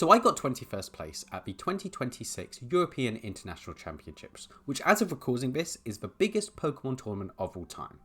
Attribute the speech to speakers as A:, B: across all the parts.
A: So I got 21st place at the 2026 European International Championships, which as of recording this is the biggest Pokemon tournament of all time.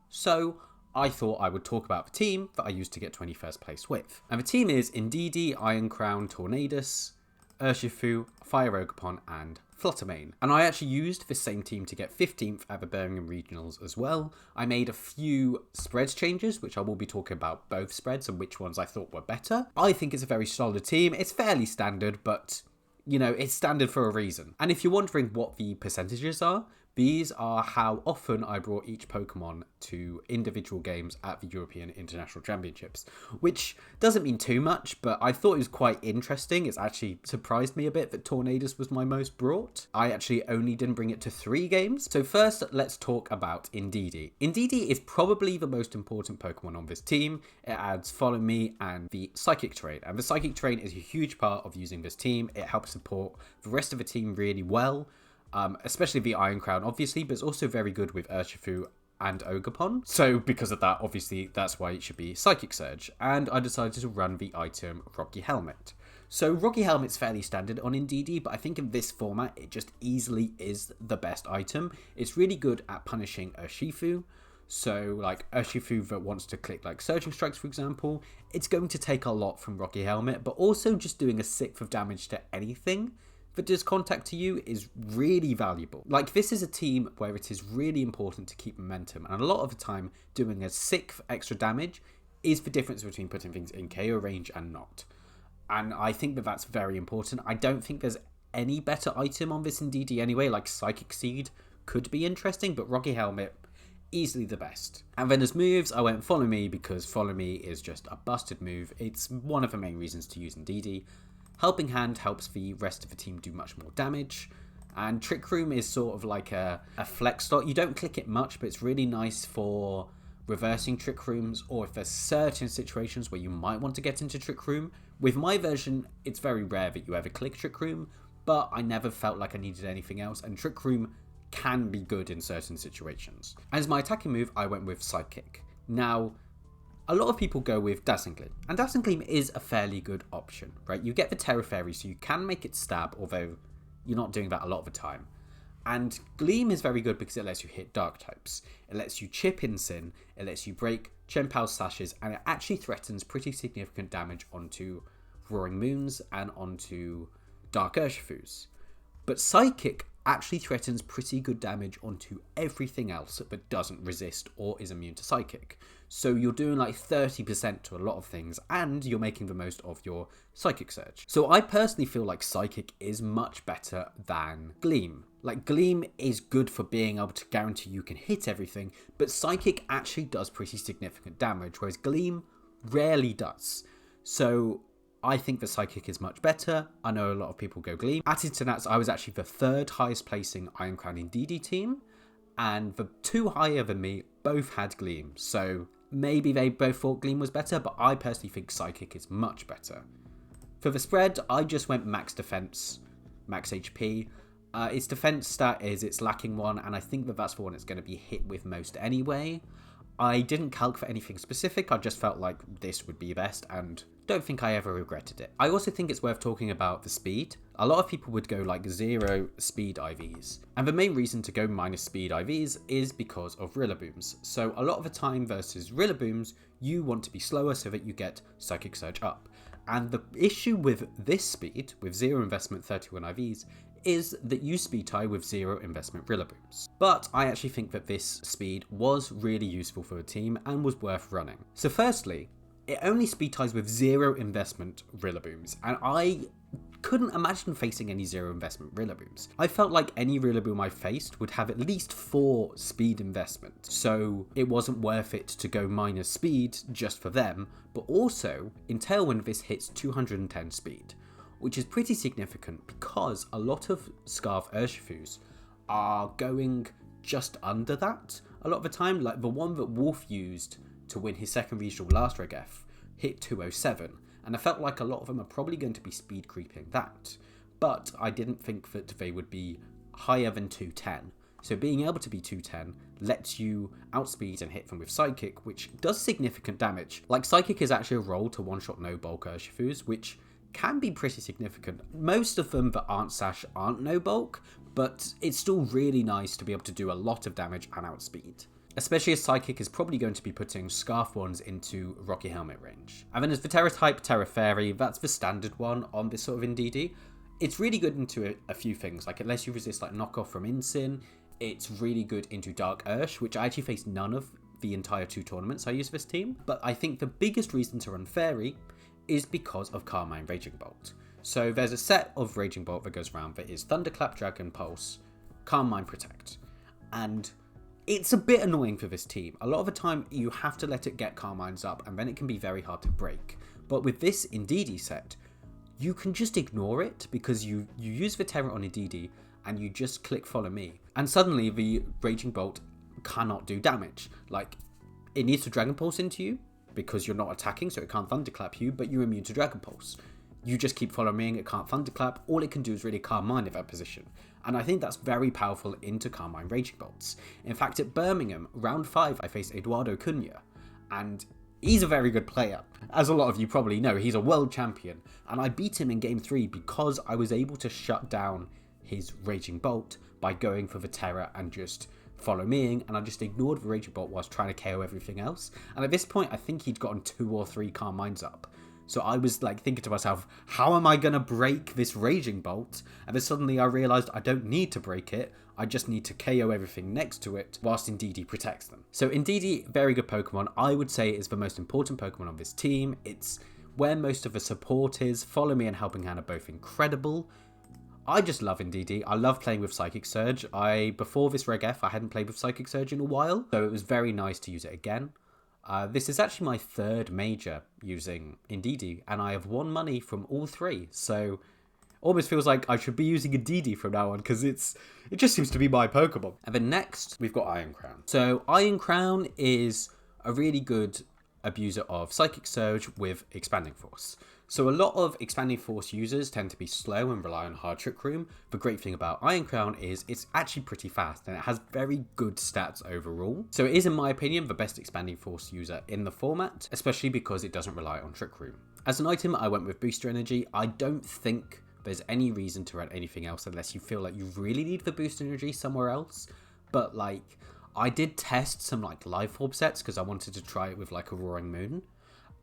A: So I thought I would talk about the team that I used to get 21st place with. And the team is Indeedee, Iron Crown, Tornadus, Urshifu, Fire Ogerpon, and Flutter. And I actually used this same team to get 15th at the Birmingham Regionals as well. I made a few spreads changes, which I will be talking about both spreads and which ones I thought were better. I think it's a very solid team. It's fairly standard, but you know, it's standard for a reason. And if you're wondering what the percentages are, these are how often I brought each Pokemon to individual games at the European International Championships, which doesn't mean too much, but I thought it was quite interesting. It's actually surprised me a bit that Tornadus was my most brought. I actually only didn't bring it to 3 games. So first, let's talk about Indeedee. Indeedee is probably the most important Pokemon on this team. It adds Follow Me and the Psychic Terrain, and the Psychic Terrain is a huge part of using this team. It helps support the rest of the team really well. Especially the Iron Crown, obviously, but it's also very good with Urshifu and Ogerpon. So because of that, obviously, that's why it should be Psychic Surge. And I decided to run the item Rocky Helmet. So Rocky Helmet's fairly standard on Indeedee, but I think in this format, it just easily is the best item. It's really good at punishing Urshifu. So like Urshifu that wants to click like Surging Strikes, for example, it's going to take a lot from Rocky Helmet, but also just doing a 1/6 of damage to anything that does contact to you is really valuable. Like, this is a team where it is really important to keep momentum, and a lot of the time doing a 1/6 extra damage is the difference between putting things in KO range and not. And I think that that's very important. I don't think there's any better item on this Indeedee anyway. Like Psychic Seed could be interesting, but Rocky Helmet, easily the best. And then as moves, I went Follow Me because Follow Me is just a busted move. It's one of the main reasons to use Indeedee. Helping Hand helps the rest of the team do much more damage. And Trick Room is sort of like a flex slot. You don't click it much, but it's really nice for reversing Trick Rooms, or if there's certain situations where you might want to get into Trick Room. With my version, it's very rare that you ever click Trick Room, but I never felt like I needed anything else, and Trick Room can be good in certain situations. As my attacking move, I went with Psychic. Now, a lot of people go with Dazzling Gleam, and Dazzling Gleam is a fairly good option, right? You get the Terra Fairy, so you can make it stab, although you're not doing that a lot of the time. And Gleam is very good because it lets you hit dark types. It lets you chip in Sin, it lets you break Chien-Pao's sashes, and it actually threatens pretty significant damage onto Roaring Moons and onto Dark Urshifus. But Psychic actually threatens pretty good damage onto everything else that doesn't resist or is immune to Psychic. So you're doing like 30% to a lot of things, and you're making the most of your Psychic Surge. So I personally feel like Psychic is much better than Gleam. Like, Gleam is good for being able to guarantee you can hit everything, but Psychic actually does pretty significant damage, whereas Gleam rarely does. So I think the Psychic is much better. I know a lot of people go Gleam. Added to that, I was actually the 3rd highest placing Iron Crown Indeedee team, and the 2 higher than me both had Gleam. So maybe they both thought Gleam was better, but I personally think Psychic is much better. For the spread, I just went max defense, max HP. Its defense stat is it's lacking 1, and I think that that's the one it's going to be hit with most anyway. I didn't calc for anything specific, I just felt like this would be best, and don't think I ever regretted it. I also think it's worth talking about the speed. A lot of people would go like 0 speed IVs, and the main reason to go minus speed IVs is because of Rillabooms. So a lot of the time versus Rillabooms, you want to be slower so that you get Psychic Surge up. And the issue with this speed, with 0 investment 31 IVs, is that you speed tie with 0 investment Rillabooms. But I actually think that this speed was really useful for the team and was worth running. So firstly, it only speed ties with 0 investment Rillabooms, and I couldn't imagine facing any 0 investment Rillabooms. I felt like any Rillaboom I faced would have at least 4 speed investment, so it wasn't worth it to go minus speed just for them, but also in Tailwind this hits 210 speed, which is pretty significant because a lot of Scarf Urshifus are going just under that a lot of the time. Like the one that Wolfe used to win his 2nd regional last Reg F hit 207, and I felt like a lot of them are probably going to be speed creeping that, but I didn't think that they would be higher than 210. So being able to be 210 lets you outspeed and hit them with Psychic, which does significant damage. Like, Psychic is actually a roll to one-shot no bulk Urshifus, which can be pretty significant. Most of them that aren't Sash aren't no bulk, but it's still really nice to be able to do a lot of damage and outspeed. Especially as Psychic is probably going to be putting Scarf ones into Rocky Helmet range. And then as the Terra type, Terra Fairy, that's the standard one on this sort of Indeedee. It's really good into a few things, like it lets you resist like knockoff from Incin. It's really good into Dark Ursh, which I actually faced none of the entire 2 tournaments I used this team. But I think the biggest reason to run Fairy is because of Carmine Raging Bolt. So there's a set of Raging Bolt that goes around that is Thunderclap, Dragon Pulse, Carmine Protect. And it's a bit annoying for this team. A lot of the time you have to let it get Carmines up and then it can be very hard to break. But with this Indeedee set, you can just ignore it because you use the Terra on Indeedee and you just click follow me. And suddenly the Raging Bolt cannot do damage. Like, it needs to Dragon Pulse into you because you're not attacking, so it can't Thunderclap you, but you're immune to Dragon Pulse. You just keep follow meing, it can't Thunderclap. All it can do is really Carmine in that position. And I think that's very powerful into Carmine Raging Bolts. In fact, at Birmingham, round 5, I faced Eduardo Cunha, and he's a very good player. As a lot of you probably know, he's a world champion, and I beat him in game 3 because I was able to shut down his Raging Bolt by going for the Terra and just follow meing, and I just ignored the Raging Bolt whilst trying to KO everything else. And at this point, I think he'd gotten 2 or 3 Carmines up. So I was like thinking to myself, how am I going to break this Raging Bolt? And then suddenly I realised I don't need to break it. I just need to KO everything next to it whilst Indeedee protects them. So Indeedee, very good Pokemon. I would say is the most important Pokemon on this team. It's where most of the support is. Follow Me and Helping Hand are both incredible. I just love Indeedee. I love playing with Psychic Surge. Before this Reg F, I hadn't played with Psychic Surge in a while, so it was very nice to use it again. This is actually my 3rd major using Indeedee, and I have won money from all 3, so almost feels like I should be using Indeedee from now on, because it just seems to be my Pokemon. And then next, we've got Iron Crown. So Iron Crown is a really good abuser of Psychic Surge with Expanding Force. So a lot of Expanding Force users tend to be slow and rely on Hard Trick Room. The great thing about Iron Crown is it's actually pretty fast and it has very good stats overall. So it is, in my opinion, the best Expanding Force user in the format, especially because it doesn't rely on Trick Room. As an item, I went with Booster Energy. I don't think there's any reason to run anything else unless you feel like you really need the Booster Energy somewhere else. But like, I did test some like Life Orb sets because I wanted to try it with like a Roaring Moon.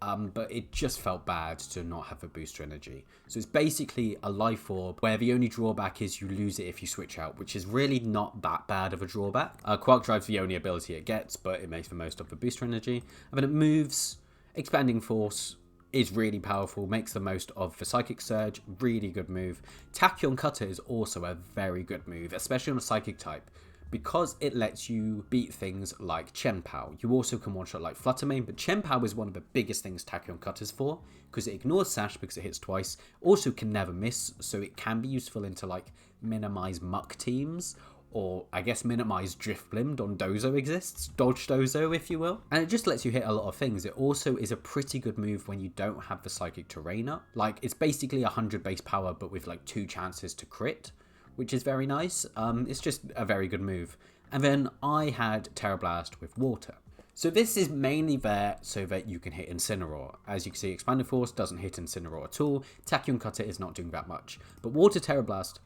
A: But it just felt bad to not have a Booster Energy. So it's basically a Life Orb where the only drawback is you lose it if you switch out, which is really not that bad of a drawback. Quark Drive's the only ability it gets, but it makes the most of the Booster Energy. And then it moves. Expanding Force is really powerful, makes the most of the Psychic Surge, really good move. Tachyon Cutter is also a very good move, especially on a Psychic type, because it lets you beat things like Chien. You also can one-shot like Flutter Mane, but Chien is one of the biggest things Tachyon Cutter's for, because it ignores Sash because it hits twice, also can never miss, so it can be useful into like minimize muck teams, or I guess minimize Drifblim on Dozo exists, dodge Dozo if you will, and it just lets you hit a lot of things. It also is a pretty good move when you don't have the Psychic Terrain up. Like, it's basically 100 base power but with like 2 chances to crit, which is very nice. It's just a very good move. And then I had Terra Blast with Water. So this is mainly there so that you can hit Incineroar. As you can see, Expanding Force doesn't hit Incineroar at all. Tachyon Cutter is not doing that much. But Water Terra Blast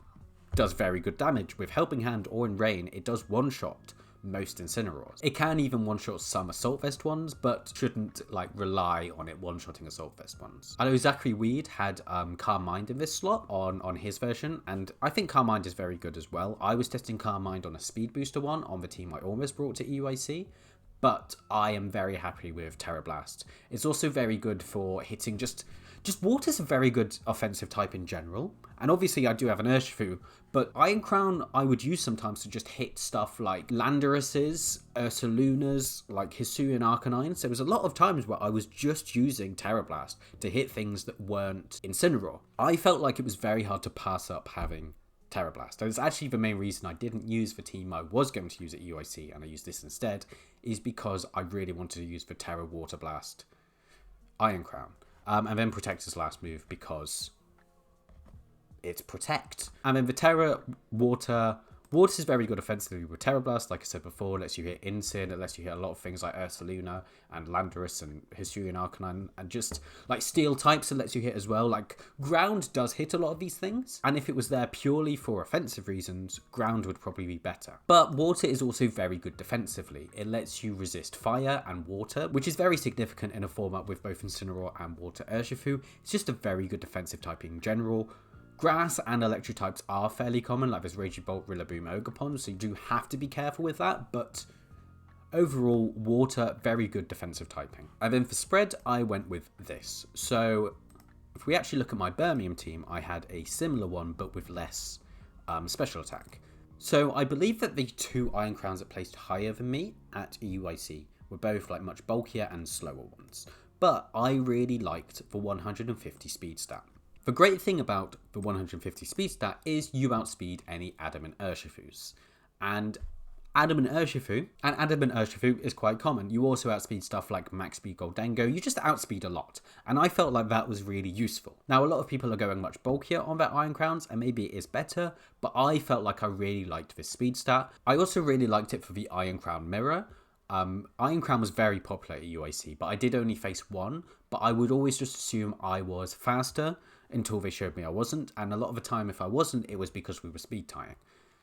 A: does very good damage. With Helping Hand or in Rain, it does one-shot most Incineroars. It can even one-shot some Assault Vest ones, but shouldn't like rely on it one-shotting Assault Vest ones. I know Zachary Weed had Calm Mind in this slot on his version, and I think Calm Mind is very good as well. I was testing Calm Mind on a Speed Booster one on the team I almost brought to EUIC, but I am very happy with Terra Blast. It's also very good for hitting just Water's a very good offensive type in general. And obviously I do have an Urshifu, but Iron Crown I would use sometimes to just hit stuff like Landoruses, Ursalunas, like hisuian arcanines. There was a lot of times where I was just using Terra Blast to hit things that weren't Incineroar. I felt like it was very hard to pass up having Terra Blast. And it's actually the main reason I didn't use the team I was going to use at UIC and I used this instead, is because I really wanted to use the Terra Water Blast Iron Crown. And then Protect his last move because it's Protect. And then the Terra Water Water is very good offensively with Terra Blast, like I said before, lets you hit Incid, it lets you hit a lot of things like Ursaluna and Landorus and hisuian arcanine, and just like steel types it lets you hit as well. Like ground does hit a lot of these things, and if it was there purely for offensive reasons, ground would probably be better. But water is also very good defensively. It lets you resist fire and water, which is very significant in a format with both Incineroar and Water Urshifu. It's just a very good defensive typing in general. Grass and electric types are fairly common, like there's Raging Bolt, Rillaboom, Ogerpon, so you do have to be careful with that, but overall, water, very good defensive typing. And then for spread, I went with this. So if we actually look at my Birmingham team, I had a similar one, but with less special attack. So I believe that the 2 Iron Crowns that placed higher than me at EUIC were both like much bulkier and slower ones, but I really liked the 150 speed stat. The great thing about the 150 speed stat is you outspeed any Adamant Urshifus. And Adamant Urshifu is quite common. You also outspeed stuff like max speed Gholdengo. You just outspeed a lot. And I felt like that was really useful. Now, a lot of people are going much bulkier on their Iron Crowns, and maybe it is better, but I felt like I really liked this speed stat. I also really liked it for the Iron Crown mirror. Iron Crown was very popular at UIC, but I did only face one, but I would always just assume I was faster until they showed me I wasn't, and a lot of the time if I wasn't, it was because we were speed tying.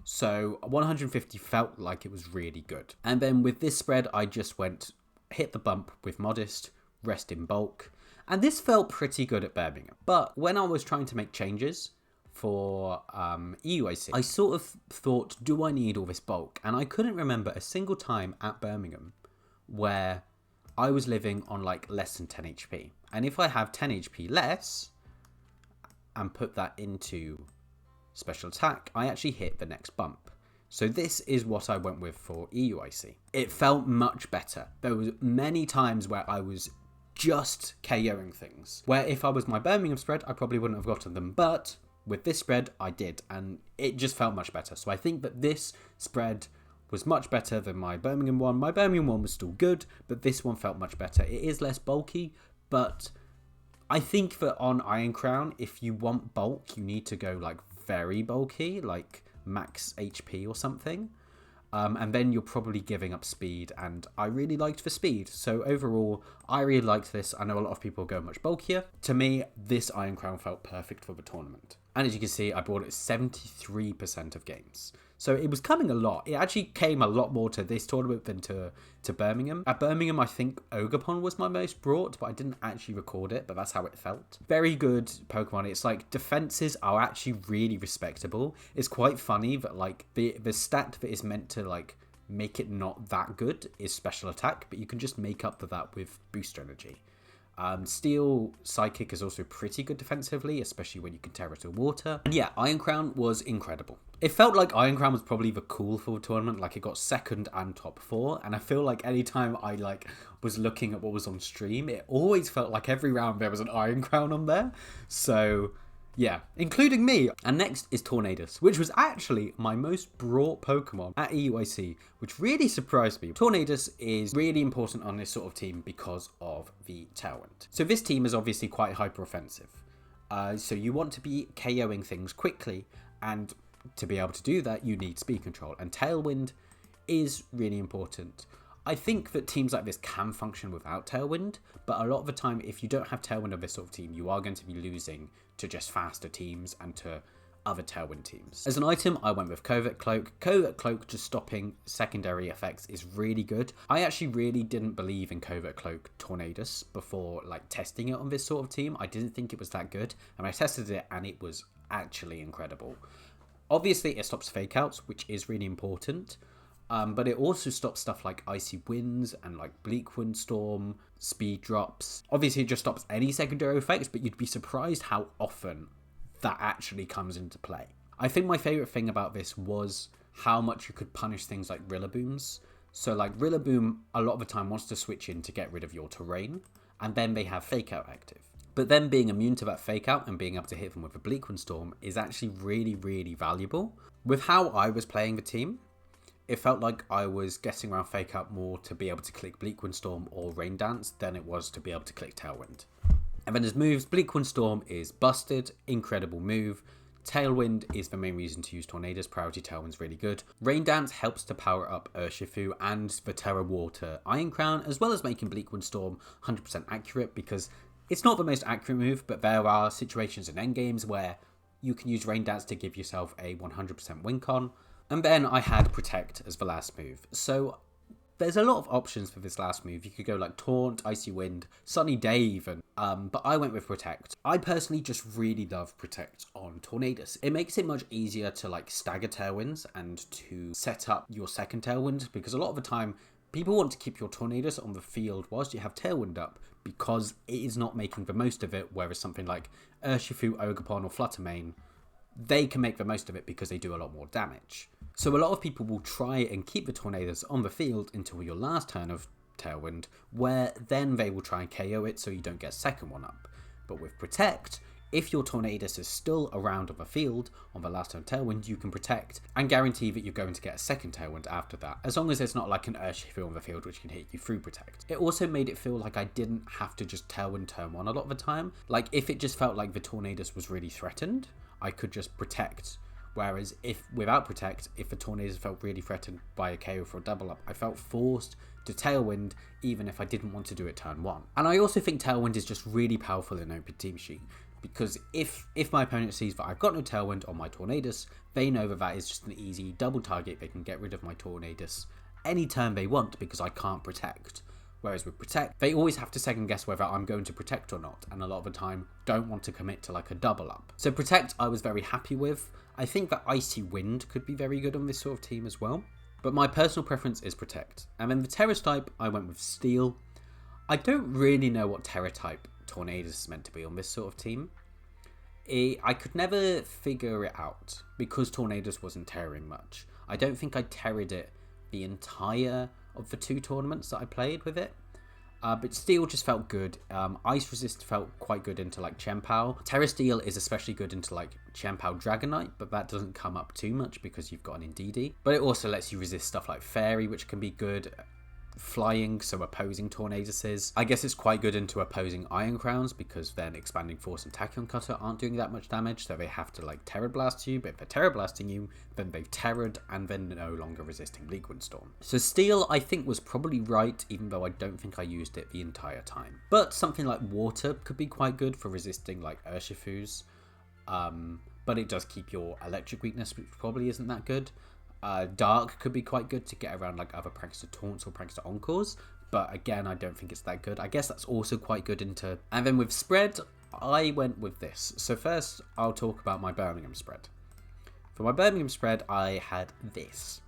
A: So 150 felt like it was really good. And then with this spread, I just went hit the bump with Modest, rest in bulk, and this felt pretty good at Birmingham. But when I was trying to make changes for EUIC, I sort of thought, do I need all this bulk? And I couldn't remember a single time at Birmingham where I was living on like less than 10 HP. And if I have 10 HP less and put that into special attack, I actually hit the next bump. So this is what I went with for EUIC. It felt much better. There was many times where I was just KOing things, where if I was my Birmingham spread, I probably wouldn't have gotten them, but with this spread, I did, and it just felt much better. So I think that this spread was much better than my Birmingham one. My Birmingham one was still good, but this one felt much better. It is less bulky, but I think that on Iron Crown, if you want bulk, you need to go like very bulky, like max HP or something. And then you're probably giving up speed, and I really liked the speed. So overall, I really liked this. I know a lot of people go much bulkier. To me, this Iron Crown felt perfect for the tournament. And as you can see, I bought it 73% of games. So it was coming a lot. It actually came a lot more to this tournament than to Birmingham. At Birmingham, I think Ogerpon was my most brought, but I didn't actually record it, but that's how it felt. Very good Pokemon. It's like defenses are actually really respectable. It's quite funny that like the stat that is meant to like make it not that good is special attack, but you can just make up for that with booster energy. Steel Psychic is also pretty good defensively, especially when you can Terra to water. And yeah, Iron Crown was incredible. It felt like Iron Crown was probably the cool for the tournament, like it got second and top 4, and I feel like anytime I like was looking at what was on stream, it always felt like every round there was an Iron Crown on there. So yeah, including me. And next is Tornadus, which was actually my most brought Pokemon at EUIC, which really surprised me. Tornadus is really important on this sort of team because of the Tailwind. So this team is obviously quite hyper offensive. So you want to be KOing things quickly, and to be able to do that, you need speed control, and Tailwind is really important. I think that teams like this can function without Tailwind, but a lot of the time, if you don't have Tailwind on this sort of team, you are going to be losing to just faster teams and to other Tailwind teams. As an item, I went with Covert Cloak. Covert Cloak just stopping secondary effects is really good. I actually really didn't believe in Covert Cloak Tornadus before like testing it on this sort of team. I didn't think it was that good, and I tested it and it was actually incredible. Obviously, it stops fake outs, which is really important. But it also stops stuff like Icy Winds and like Bleak Windstorm, speed drops. Obviously, it just stops any secondary effects, but you'd be surprised how often that actually comes into play. I think my favourite thing about this was how much you could punish things like Rillabooms. So like Rillaboom, a lot of the time wants to switch in to get rid of your terrain, and then they have Fake Out active. But then being immune to that Fake Out and being able to hit them with a Bleak Windstorm is actually really, really valuable. With how I was playing the team, it felt like I was getting around Fake Out more to be able to click Bleak Windstorm or Rain Dance than it was to be able to click Tailwind. And then as moves, Bleak Windstorm is busted, incredible move. Tailwind is the main reason to use Tornadus. Priority Tailwind's really good. Rain Dance helps to power up Urshifu and the Terra Water Iron Crown, as well as making Bleak Storm 100% accurate, because it's not the most accurate move, but there are situations in endgames where you can use Rain Dance to give yourself a 100% win con. And then I had Protect as the last move. So there's a lot of options for this last move. You could go like Taunt, Icy Wind, Sunny Day even, but I went with Protect. I personally just really love Protect on Tornadus. It makes it much easier to like stagger Tailwinds and to set up your second Tailwind, because a lot of the time people want to keep your Tornadus on the field whilst you have Tailwind up, because it is not making the most of it, whereas something like Urshifu, Ogerpon or Flutter main, they can make the most of it because they do a lot more damage. So a lot of people will try and keep the Tornadus on the field until your last turn of Tailwind, where then they will try and KO it so you don't get a second one up. But with Protect, if your Tornadus is still around on the field on the last turn Tailwind, you can Protect and guarantee that you're going to get a second Tailwind after that, as long as there's not like an Urshifu on the field which can hit you through Protect. It also made it feel like I didn't have to just Tailwind turn one a lot of the time. Like if it just felt like the Tornadus was really threatened, I could just Protect. Whereas if without Protect, if the Tornadus felt really threatened by a KO for a double up, I felt forced to Tailwind even if I didn't want to do it turn one. And I also think Tailwind is just really powerful in open team sheet, because if my opponent sees that I've got no Tailwind on my Tornadus, they know that that is just an easy double target. They can get rid of my Tornadus any turn they want because I can't Protect. Whereas with Protect, they always have to second guess whether I'm going to Protect or not, and a lot of the time don't want to commit to like a double up. So Protect I was very happy with. I think that Icy Wind could be very good on this sort of team as well, but my personal preference is Protect. And then the Terra type, I went with Steel. I don't really know what Terra type Tornadus is meant to be on this sort of team. I could never figure it out because Tornadus wasn't terroring much. I don't think I terrored it the entire of the 2 tournaments that I played with it. But Steel just felt good. Ice Resist felt quite good into like Chien-Pao. Terra Steel is especially good into like Chien-Pao Dragonite, but that doesn't come up too much because you've got an Indeedee. But it also lets you resist stuff like Fairy, which can be good. Flying, so opposing Tornaduses. I guess it's quite good into opposing Iron Crowns, because then Expanding Force and Tachyon Cutter aren't doing that much damage, so they have to like Terra Blast you, but if they're Terra Blasting you, then they've Terrored and then no longer resisting Bleak Storm. So Steel I think was probably right, even though I don't think I used it the entire time. But something like Water could be quite good for resisting like Urshifus, but it does keep your electric weakness, which probably isn't that good. Dark could be quite good to get around like other Prankster Taunts or Prankster Encores, but again I don't think it's that good. I guess that's also quite good into... And then with Spread, I went with this. So first I'll talk about my Birmingham Spread. For my Birmingham Spread I had this,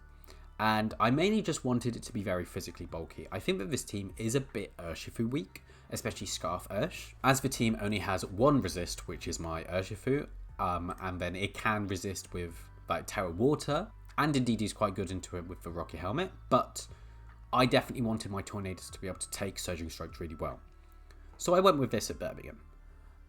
A: and I mainly just wanted it to be very physically bulky. I think that this team is a bit Urshifu weak, especially Scarf Ursh, as the team only has 1 resist, which is my Urshifu, and then it can resist with like Terra Water, and indeed he's quite good into it with the Rocky Helmet, but I definitely wanted my Tornadus to be able to take Surging Strikes really well. So I went with this at Birmingham,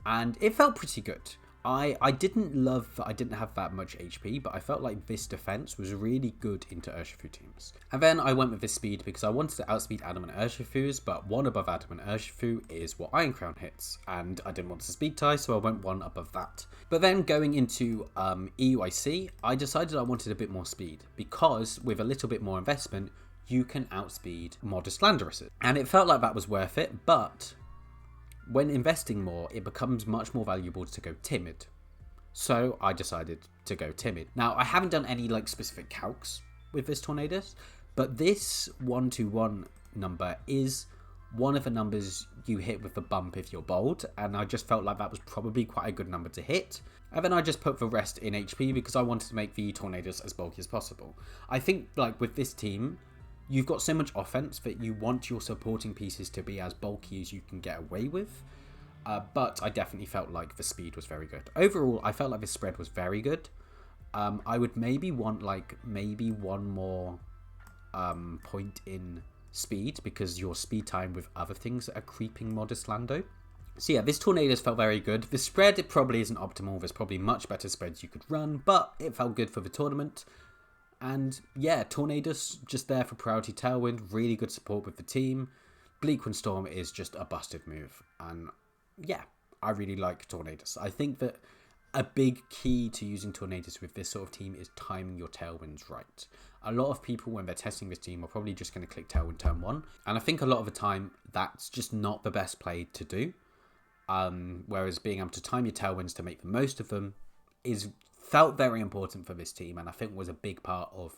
A: and it felt pretty good. I didn't love that I didn't have that much HP, but I felt like this defense was really good into Urshifu teams. And then I went with this speed because I wanted to outspeed Adam and Urshifus, but 1 above Adam and Urshifu is what Iron Crown hits, and I didn't want to speed tie, so I went 1 above that. But then going into EUIC, I decided I wanted a bit more speed, because with a little bit more investment, you can outspeed Modest Landoruses. And it felt like that was worth it, but when investing more, it becomes much more valuable to go Timid. So I decided to go Timid. Now, I haven't done any like specific calcs with this Tornadus, but this 121 number is one of the numbers you hit with the bump if you're bold, and I just felt like that was probably quite a good number to hit. And then I just put the rest in HP because I wanted to make the Tornadus as bulky as possible. I think like with this team, you've got so much offense that you want your supporting pieces to be as bulky as you can get away with. But I definitely felt like the speed was very good. Overall, I felt like the spread was very good. I would maybe want like one more point in speed, because your speed time with other things are creeping Modest Lando. So yeah, this Tornadus felt very good. The spread, it probably isn't optimal. There's probably much better spreads you could run, but it felt good for the tournament. And yeah, Tornadus just there for priority Tailwind, really good support with the team. Bleak Storm is just a busted move, and yeah, I really like Tornadus. I think that a big key to using Tornadus with this sort of team is timing your tailwinds right. A lot of people, when they're testing this team, are probably just going to click tailwind turn 1. And I think a lot of the time, that's just not the best play to do. Whereas being able to time your tailwinds to make the most of them felt very important for this team. And I think was a big part of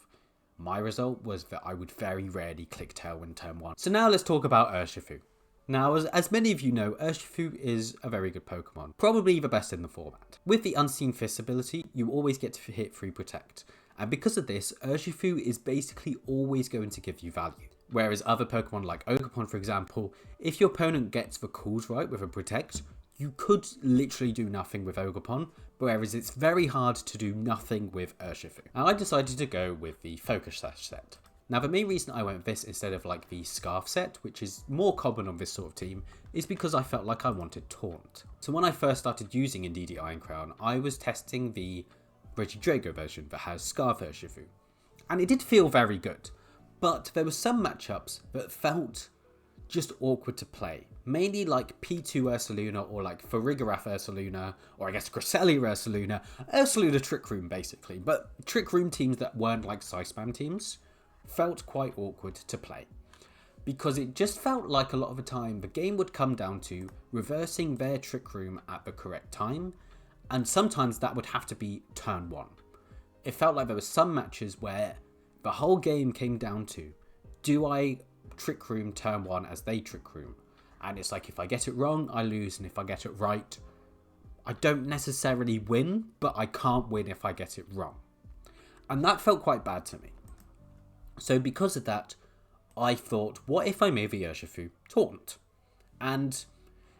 A: my result, was that I would very rarely click tailwind turn 1. So now let's talk about Urshifu. Now, as many of you know, Urshifu is a very good Pokemon, probably the best in the format. With the Unseen Fist ability, you always get to hit through Protect, and because of this, Urshifu is basically always going to give you value. Whereas other Pokemon like Ogerpon, for example, if your opponent gets the calls right with a Protect, you could literally do nothing with Ogerpon, whereas it's very hard to do nothing with Urshifu. And I decided to go with the Focus Sash set. Now, the main reason I went with this instead of like the Scarf set, which is more common on this sort of team, is because I felt like I wanted Taunt. So when I first started using Indeedee Iron Crown, I was testing the Regidrago version that has Scarf Urshifu. And it did feel very good, but there were some matchups that felt just awkward to play. Mainly like P2 Ursaluna or like Farigiraf Ursaluna, or I guess Cresselia Ursaluna Trick Room basically. But Trick Room teams that weren't like Psy Spam teams felt quite awkward to play, because it just felt like a lot of the time the game would come down to reversing their Trick Room at the correct time, and sometimes that would have to be turn 1. It felt like there were some matches where the whole game came down to, do I Trick Room turn 1 as they Trick Room? And it's like, if I get it wrong, I lose, and if I get it right, I don't necessarily win, but I can't win if I get it wrong. And that felt quite bad to me. So because of that, I thought, what if I made the Urshifu Taunt? And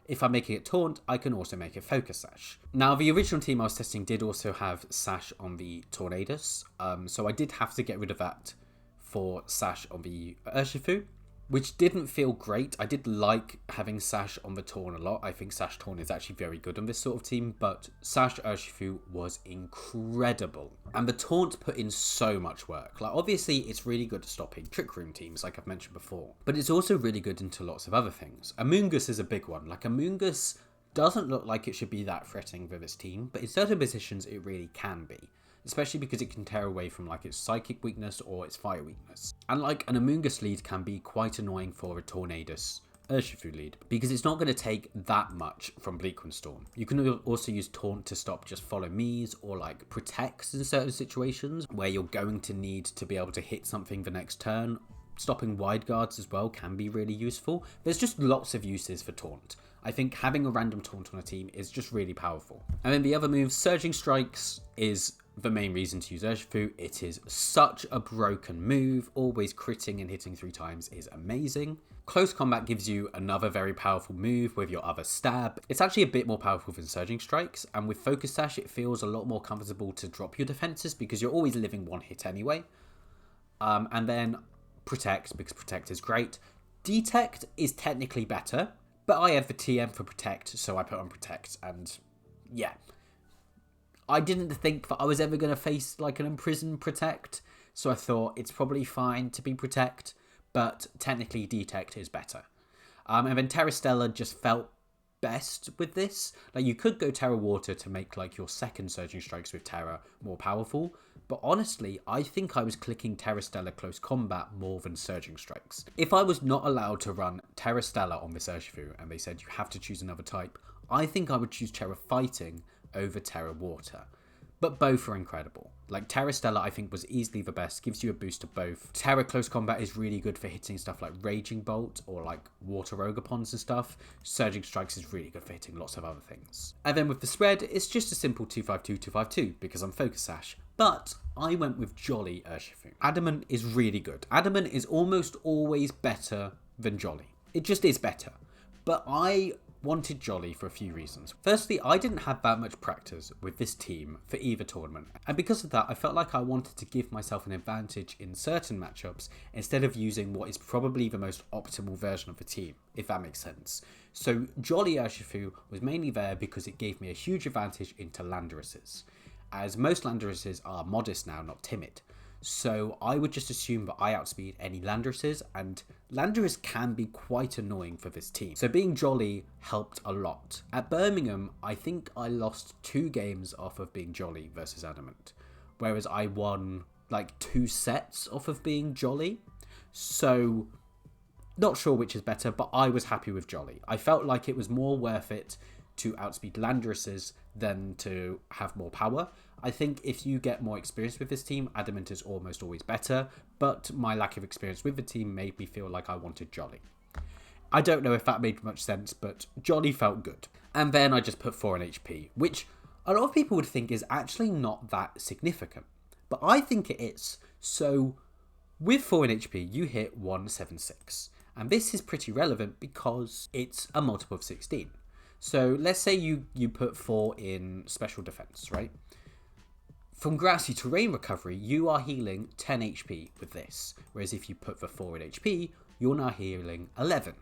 A: if I'm making it Taunt, I can also make it Focus Sash. Now, the original team I was testing did also have Sash on the Tornadus, so I did have to get rid of that for Sash on the Urshifu, which didn't feel great. I did like having Sash on the Taunt a lot. I think Sash Taunt is actually very good on this sort of team, but Sash Urshifu was incredible. And the Taunt put in so much work. Like, obviously, it's really good at stopping Trick Room teams, like I've mentioned before, but it's also really good into lots of other things. Amoonguss is a big one. Like, Amoonguss doesn't look like it should be that threatening for this team, but in certain positions, it really can be. Especially because it can tear away from like its psychic weakness or its fire weakness. And like an Amoonguss lead can be quite annoying for a Tornadus Urshifu lead, because it's not going to take that much from Bleakwind Storm. You can also use Taunt to stop just follow me's or like protects in certain situations where you're going to need to be able to hit something the next turn. Stopping wide guards as well can be really useful. There's just lots of uses for Taunt. I think having a random Taunt on a team is just really powerful. And then the other move, Surging Strikes, is the main reason to use Urshifu. It is such a broken move. Always critting and hitting 3 times is amazing. Close Combat gives you another very powerful move with your other stab. It's actually a bit more powerful than Surging Strikes, and with Focus Sash it feels a lot more comfortable to drop your defenses because you're always living 1 hit anyway. And then Protect, because Protect is great. Detect is technically better, but I have the TM for Protect, so I put on Protect, and yeah. I didn't think that I was ever going to face like an Imprison Protect, so I thought it's probably fine to be Protect, but technically Detect is better. And then Terra Stella just felt best with this. Like, you could go Terra Water to make like your second Surging Strikes with Terra more powerful, but honestly, I think I was clicking Terra Stella Close Combat more than Surging Strikes. If I was not allowed to run Terra Stella on this Urshifu and they said you have to choose another type, I think I would choose Terra Fighting over Terra Water. But both are incredible. Like, Terra Stella I think was easily the best, gives you a boost to both. Terra Close Combat is really good for hitting stuff like Raging Bolt or like Water Ogerpons and stuff. Surging Strikes is really good for hitting lots of other things. And then with the spread, it's just a simple 252-252 because I'm Focus Sash. But I went with Jolly Urshifu. Adamant is really good. Adamant is almost always better than Jolly. It just is better. But I wanted Jolly for a few reasons. Firstly, I didn't have that much practice with this team for either tournament, and because of that I felt like I wanted to give myself an advantage in certain matchups instead of using what is probably the most optimal version of the team, if that makes sense. So Jolly Urshifu was mainly there because it gave me a huge advantage into Landoruses, as most Landoruses are modest now, not timid. So I would just assume that I outspeed any Landoruses, and Landorus can be quite annoying for this team. So being Jolly helped a lot. At Birmingham, I think I lost 2 games off of being Jolly versus Adamant, whereas I won like 2 sets off of being Jolly. So not sure which is better, but I was happy with Jolly. I felt like it was more worth it to outspeed Landoruses than to have more power. I think if you get more experience with this team, Adamant is almost always better, but my lack of experience with the team made me feel like I wanted Jolly. I don't know if that made much sense, but Jolly felt good. And then I just put 4 in HP, which a lot of people would think is actually not that significant, but I think it is. So with 4 in HP, you hit 176, and this is pretty relevant because it's a multiple of 16. So let's say you put 4 in special defense, right? From grassy terrain recovery, you are healing 10 HP with this, whereas if you put the 4 in HP, you're now healing 11.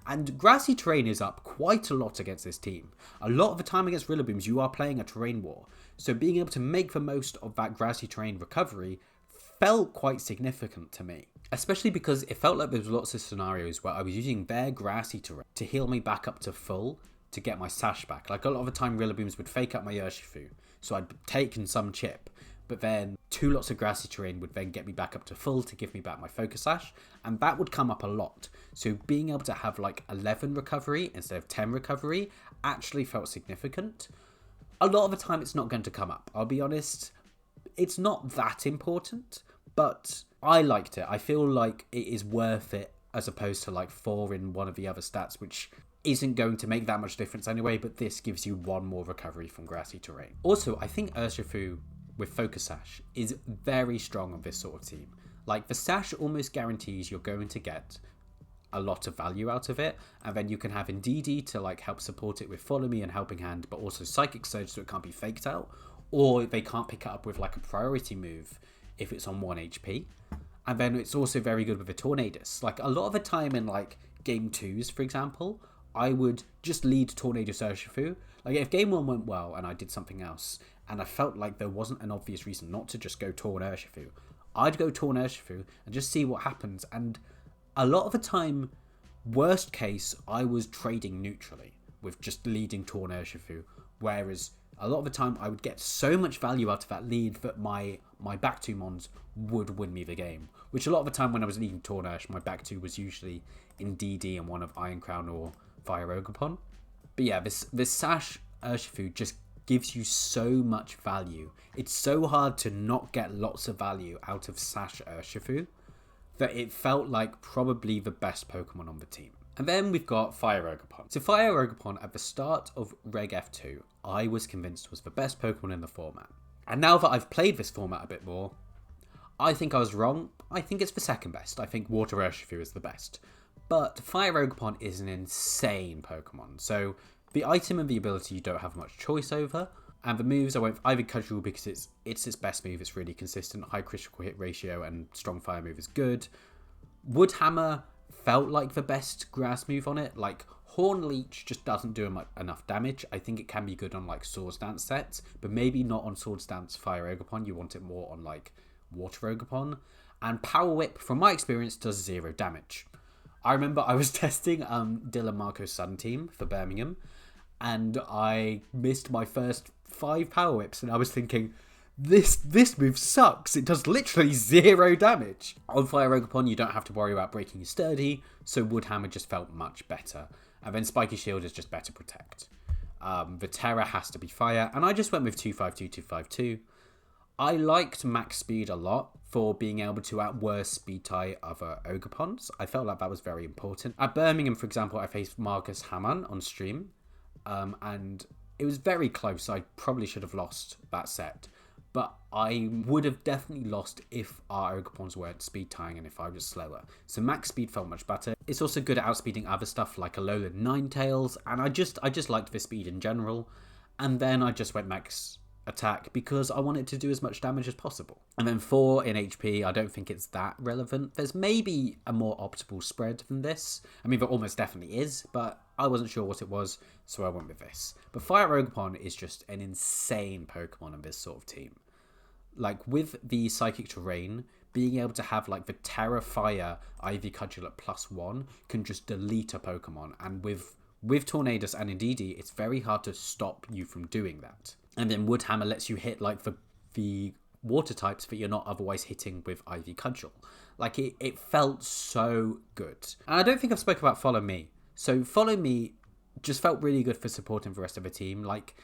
A: And grassy terrain is up quite a lot against this team. A lot of the time against Rillabooms, you are playing a terrain war, so being able to make the most of that grassy terrain recovery felt quite significant to me. Especially because it felt like there was lots of scenarios where I was using their grassy terrain to heal me back up to full to get my sash back. Like a lot of the time Rillabooms would fake up my Urshifu, so I'd taken some chip, but then 2 lots of grassy terrain would then get me back up to full to give me back my focus sash, and that would come up a lot. So being able to have like 11 recovery instead of 10 recovery actually felt significant. A lot of the time it's not going to come up, I'll be honest. It's not that important, but I liked it. I feel like it is worth it as opposed to like 4 in one of the other stats, which isn't going to make that much difference anyway, but this gives you 1 more recovery from grassy terrain. Also, I think Urshifu with Focus Sash is very strong on this sort of team. Like, the Sash almost guarantees you're going to get a lot of value out of it, and then you can have Indeedee to like help support it with Follow Me and Helping Hand, but also Psychic Surge so it can't be faked out, or they can't pick it up with like a priority move if it's on 1 HP. And then it's also very good with a Tornadus. Like, a lot of the time in like game 2s, for example, I would just lead Tornadus Urshifu. Like, if game 1 went well and I did something else, and I felt like there wasn't an obvious reason not to just go Torn Urshifu, I'd go Torn Urshifu and just see what happens. And a lot of the time, worst case, I was trading neutrally with just leading Torn Urshifu, whereas a lot of the time I would get so much value out of that lead that my back 2 mons would win me the game. Which a lot of the time when I was leading Torn Ursh, my back 2 was usually Indeedee and one of Iron Crown or Fire Ogerpon. But yeah, this Sash Urshifu just gives you so much value. It's so hard to not get lots of value out of Sash Urshifu that it felt like probably the best Pokemon on the team. And then we've got Fire Ogerpon. So Fire Ogerpon at the start of Reg F2, I was convinced was the best Pokemon in the format. And now that I've played this format a bit more, I think I was wrong. I think it's the second best. I think Water Urshifu is the best. But Fire Ogerpon is an insane Pokemon. So the item and the ability you don't have much choice over. And the moves I won't either casual because it's its best move. It's really consistent. High critical hit ratio and strong fire move is good. Wood Hammer felt like the best grass move on it. Like, Horn Leech just doesn't do enough damage. I think it can be good on like Swords Dance sets, but maybe not on Swords Dance Fire Ogerpon. You want it more on like Water Ogerpon. And Power Whip, from my experience, does 0 damage. I remember I was testing Dylan Marco's Sun team for Birmingham, and I missed my first 5 Power Whips, and I was thinking, this move sucks. It does literally 0 damage. On Fire Ogerpon, you don't have to worry about breaking your sturdy, so Wood Hammer just felt much better. And then Spiky Shield is just better protect. The Terra has to be fire, and I just went with 252, 252. I liked max speed a lot for being able to outworst speed tie other Ogerpons. I felt like that was very important. At Birmingham, for example, I faced Marcus Hamann on stream, and it was very close. I probably should have lost that set, but I would have definitely lost if our Ogerpons weren't speed tying and if I was slower. So max speed felt much better. It's also good at outspeeding other stuff like Alolan Ninetales, and I just liked the speed in general. And then I just went max attack because I want it to do as much damage as possible. And then 4 in HP, I don't think it's that relevant. There's maybe a more optimal spread than this. I mean, there almost definitely is, but I wasn't sure what it was, so I went with this. But Fire Ogerpon is just an insane Pokemon in this sort of team. like with the Psychic Terrain, being able to have like the Terra Fire Ivy Cudgel at +1 can just delete a Pokemon. And with Tornadus and Indeedee, it's very hard to stop you from doing that. And then Wood Hammer lets you hit like the water types that you're not otherwise hitting with Ivy Cudgel. Like it felt so good. And I don't think I've spoken about Follow Me. So Follow Me just felt really good for supporting the rest of the team. Like,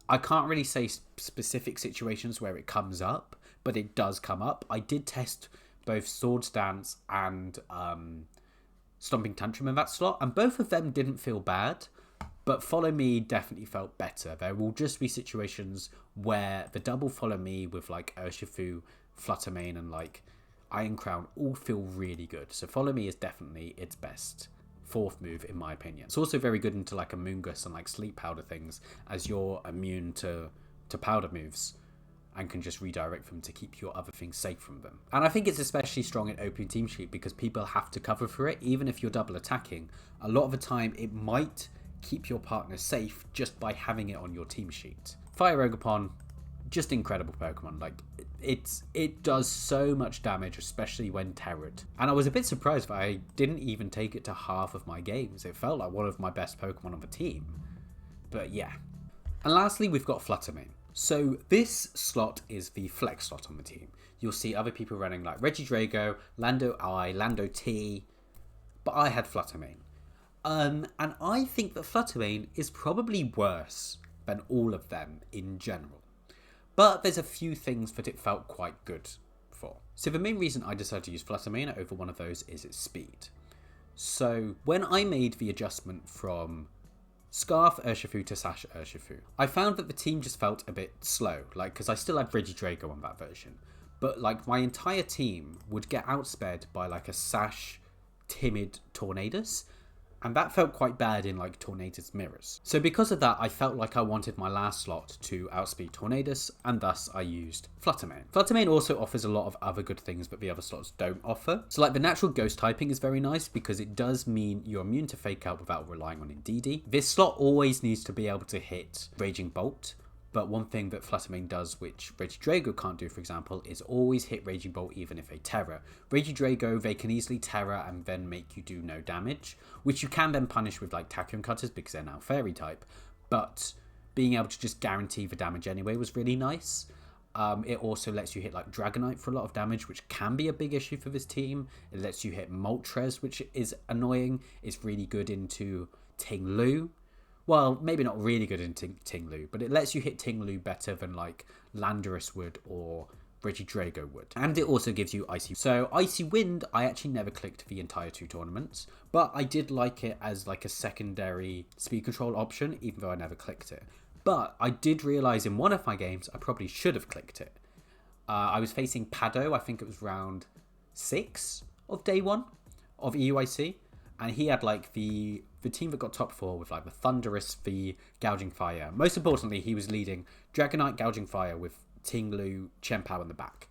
A: I can't really say specific situations where it comes up, but it does come up. I did test both Swords Dance and Stomping Tantrum in that slot, and both of them didn't feel bad, but Follow Me definitely felt better. There will just be situations where the double Follow Me with like Urshifu, Fluttermane, and like Iron Crown all feel really good. So Follow Me is definitely its best 4th move in my opinion. It's also very good into like Amoonguss and like Sleep Powder things, as you're immune to powder moves and can just redirect them to keep your other things safe from them. And I think it's especially strong in open team sheet because people have to cover for it. Even if you're double attacking, a lot of the time it might keep your partner safe just by having it on your team sheet. Fire Ogerpon, just incredible Pokemon. Like, it does so much damage, especially when terrored. And I was a bit surprised that I didn't even take it to half of my games. It felt like one of my best Pokemon on the team. But yeah. And lastly, we've got Fluttermane. So this slot is the flex slot on the team. You'll see other people running like Regidrago, Lando I, Lando T, but I had Fluttermane. And I think that Fluttermane is probably worse than all of them in general. But there's a few things that it felt quite good for. So the main reason I decided to use Fluttermane over one of those is its speed. So when I made the adjustment from Scarf Urshifu to Sash Urshifu, I found that the team just felt a bit slow, like, because I still had Regidrago on that version. But like my entire team would get outsped by like a Sash timid Tornadus, and that felt quite bad in like Tornadus mirrors. So because of that, I felt like I wanted my last slot to outspeed Tornadus, and thus I used Fluttermane. Fluttermane also offers a lot of other good things that the other slots don't offer. So like the natural ghost typing is very nice because it does mean you're immune to Fake Out without relying on Indeedee. This slot always needs to be able to hit Raging Bolt. But one thing that Fluttermane does, which Regidrago can't do, for example, is always hit Raging Bolt even if they Terra. Regidrago, they can easily Terra and then make you do no damage, which you can then punish with like Tachyon Cutters because they're now Fairy type. But being able to just guarantee the damage anyway was really nice. It also lets you hit like Dragonite for a lot of damage, which can be a big issue for this team. It lets you hit Moltres, which is annoying. It's really good into Ting-Lu. Well, maybe not really good in Ting-Lu, but it lets you hit Ting-Lu better than like Landorus would or Regidrago would. And it also gives you Icy. So Icy Wind, I actually never clicked the entire 2 tournaments, but I did like it as like a secondary speed control option, even though I never clicked it. But I did realise in one of my games, I probably should have clicked it. I was facing Pado, I think it was round 6 of day 1 of EUIC, and he had like the team that got top 4 with like the Thunderous, the Gouging Fire. Most importantly, he was leading Dragonite, Gouging Fire with Ting-Lu, Chien-Pao in the back.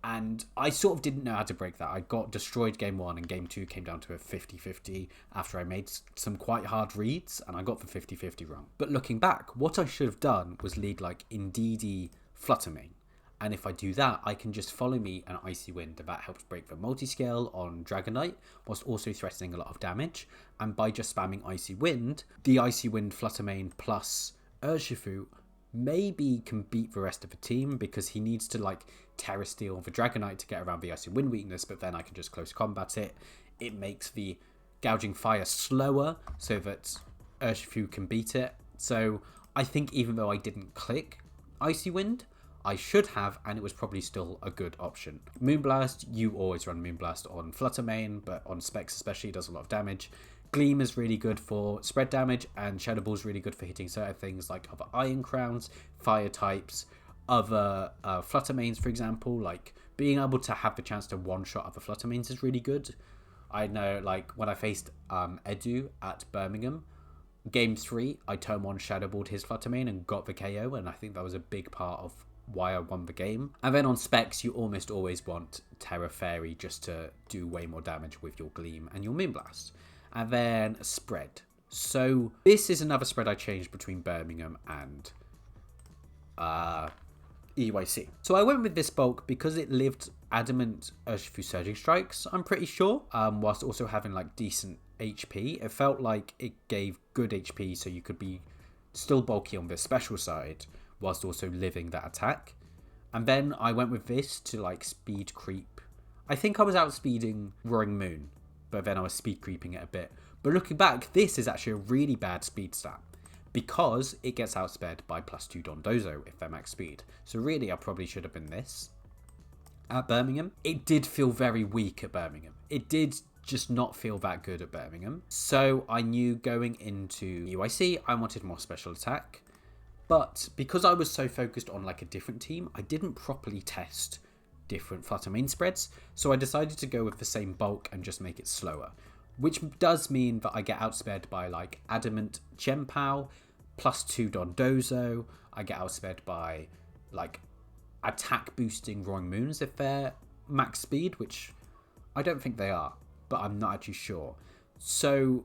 A: And I sort of didn't know how to break that. I got destroyed game 1 and game 2 came down to a 50-50 after I made some quite hard reads and I got the 50-50 wrong. But looking back, what I should have done was lead like Indeedee, Fluttermane. And if I do that, I can just Follow Me an Icy Wind, and that helps break the multi-scale on Dragonite, whilst also threatening a lot of damage. And by just spamming Icy Wind, the Icy Wind Fluttermane plus Urshifu maybe can beat the rest of the team, because he needs to like Terra Steel the Dragonite to get around the Icy Wind weakness, but then I can just close combat it. It makes the Gouging Fire slower so that Urshifu can beat it. So I think even though I didn't click Icy Wind, I should have, and it was probably still a good option. Moonblast, you always run Moonblast on Fluttermane, but on Specs especially, it does a lot of damage. Gleam is really good for spread damage, and Shadow Ball is really good for hitting certain things like other Iron Crowns, Fire types, other Fluttermanes, for example. Like, being able to have the chance to one-shot other Fluttermanes is really good. I know, like, when I faced Edu at Birmingham, Game 3, I turn 1 Shadow Balled his Fluttermane and got the KO, and I think that was a big part of why I won the game. And then on Specs, you almost always want Terra Fairy just to do way more damage with your Gleam and your Moonblast. And then spread. So this is another spread I changed between Birmingham and EUIC. So I went with this bulk because it lived adamant Urshifu Surging Strikes, I'm pretty sure, whilst also having like decent HP. It felt like it gave good HP, so you could be still bulky on the special side whilst also living that attack. And then I went with this to like speed creep. I think I was outspeeding Roaring Moon, but then I was speed creeping it a bit. But looking back, this is actually a really bad speed stat, because it gets outsped by +2 Dondozo if they're max speed. So really, I probably should have been this. At Birmingham, it did feel very weak at Birmingham. It did just not feel that good at Birmingham. So I knew going into UIC, I wanted more special attack. But because I was so focused on like a different team, I didn't properly test different Flutter main spreads. So I decided to go with the same bulk and just make it slower, which does mean that I get outsped by like Adamant Chien-Pao, +2 Dondozo. I get outsped by like attack boosting Roaring Moons if they're max speed, which I don't think they are, but I'm not actually sure. So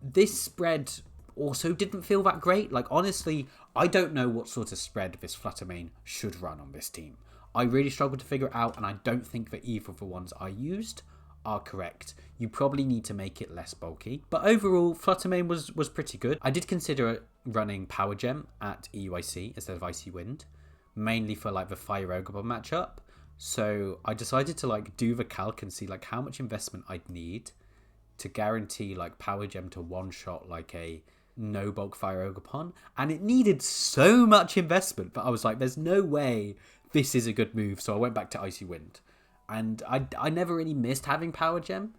A: this spread also didn't feel that great. Like honestly, I don't know what sort of spread this Flutter main should run on this team. I really struggled to figure it out, and I don't think that either of the ones I used are correct. You probably need to make it less bulky. But overall, Flutter main was pretty good. I did consider running Power Gem at EUIC instead of Icy Wind, mainly for like the Fire Ogerpon matchup. So I decided to like do the calc and see like how much investment I'd need to guarantee like Power Gem to one-shot like a no bulk Fire Ogerpon. And it needed so much investment, but I was like, there's no way this is a good move. So I went back to Icy Wind. And I never really missed having Power Gem,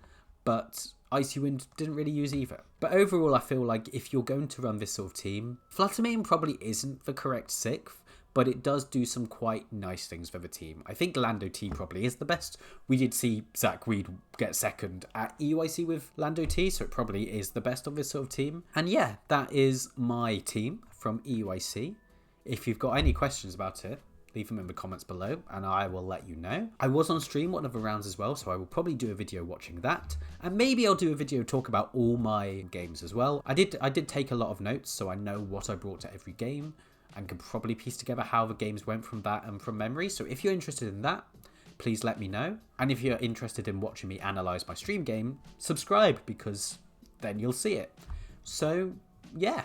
A: but Icy Wind didn't really use either. But overall, I feel like if you're going to run this sort of team, Flutter main probably isn't the correct 6th, but it does do some quite nice things for the team. I think Lando T probably is the best. We did see Zach Weed get second at EUIC with Lando T, so it probably is the best of this sort of team. And yeah, that is my team from EUIC. If you've got any questions about it, leave them in the comments below and I will let you know. I was on stream one of the rounds as well, so I will probably do a video watching that. And maybe I'll do a video talk about all my games as well. I did take a lot of notes, so I know what I brought to every game and can probably piece together how the games went from that and from memory. So if you're interested in that, please let me know. And if you're interested in watching me analyze my stream game, subscribe, because then you'll see it. So yeah.